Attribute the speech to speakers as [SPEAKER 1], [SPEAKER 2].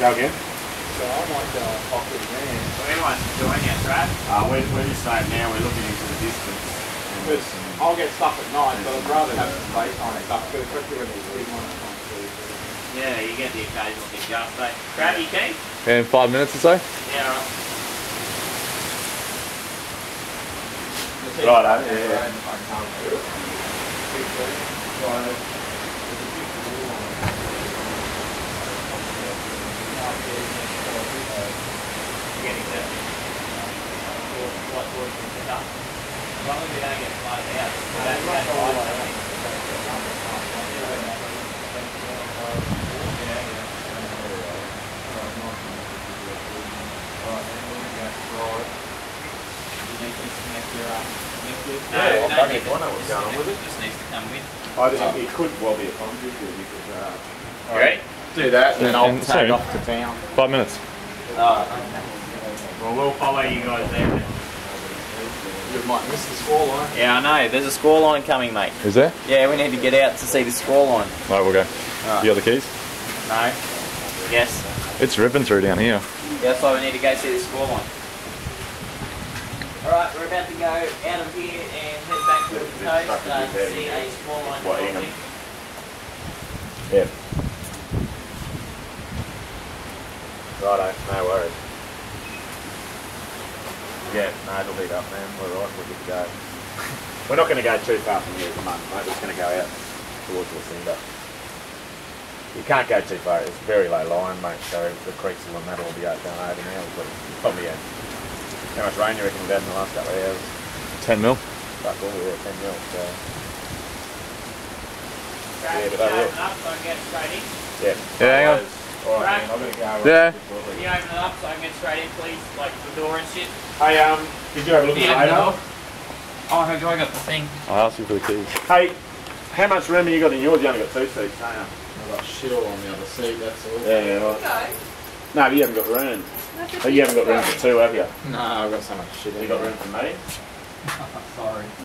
[SPEAKER 1] Go again.
[SPEAKER 2] So I might go off with man.
[SPEAKER 3] So anyone join you, Brad?
[SPEAKER 1] We're just saying now we're looking into the distance.
[SPEAKER 2] Because I'll get stuff at night, but I'd rather have some space on it, especially when there's big ones.
[SPEAKER 3] Yeah, you get the occasional big gust, eh? Brad, you keen?
[SPEAKER 4] In 5 minutes or so?
[SPEAKER 3] Yeah, right.
[SPEAKER 1] Right, yeah.
[SPEAKER 3] Getting the what towards the setup. As long as we don't get flooded out. That's right.
[SPEAKER 1] Yeah, I don't know what's going on with it.
[SPEAKER 3] Just needs to come with.
[SPEAKER 1] It could well be a conduit because.
[SPEAKER 3] You ready?
[SPEAKER 2] Do that, and then I'll
[SPEAKER 4] And
[SPEAKER 2] take
[SPEAKER 4] so-
[SPEAKER 2] off to town.
[SPEAKER 4] 5 minutes.
[SPEAKER 3] Well, we'll follow you guys there.
[SPEAKER 2] You might miss the squall line.
[SPEAKER 3] Yeah, I know. There's a score line coming, mate.
[SPEAKER 4] Is there?
[SPEAKER 3] Yeah, we need to get out to see the score line.
[SPEAKER 4] Alright, we'll go.
[SPEAKER 3] Alright.
[SPEAKER 4] You got the keys?
[SPEAKER 3] No. Yes.
[SPEAKER 4] It's ripping through down here.
[SPEAKER 3] That's why we need to go see the score line. Alright, we're about to go out of here and head back to the coast to see a score line.
[SPEAKER 1] What, Ingham? Yeah. Righto, no worries. Yeah, no, it'll lead up, man. We're right, we're good to go. We're not going to go too far from here at the moment, mate. We're just going to go out towards the cinder. You can't go too far. It's very low line, mate, so the creeks and that will be out down over now. But probably, how much rain you reckon we've had in the last couple of hours?
[SPEAKER 4] 10 mil.
[SPEAKER 1] Fuck all, yeah, 10 mil, so...
[SPEAKER 3] Yeah,
[SPEAKER 1] but that'll work.
[SPEAKER 3] up so I can get straight in.
[SPEAKER 1] Yeah.
[SPEAKER 4] Yeah, hang on.
[SPEAKER 1] Alright, man, I'm going to go.
[SPEAKER 4] Yeah.
[SPEAKER 3] Can you open it up so I can get straight in, please? Like the door and shit.
[SPEAKER 1] Hey, did you have a look at the radar?
[SPEAKER 3] Oh, have I got the thing?
[SPEAKER 4] I asked you for the keys.
[SPEAKER 1] Hey, how much room have you got in yours? You only got 2 seats, don't you?
[SPEAKER 2] I've got shit all on the other seat, that's all.
[SPEAKER 1] Yeah, right. No, but you haven't got room. Oh, you haven't got room for 2, have you?
[SPEAKER 2] No, I've got so much shit.
[SPEAKER 1] You got room for me?
[SPEAKER 2] Sorry.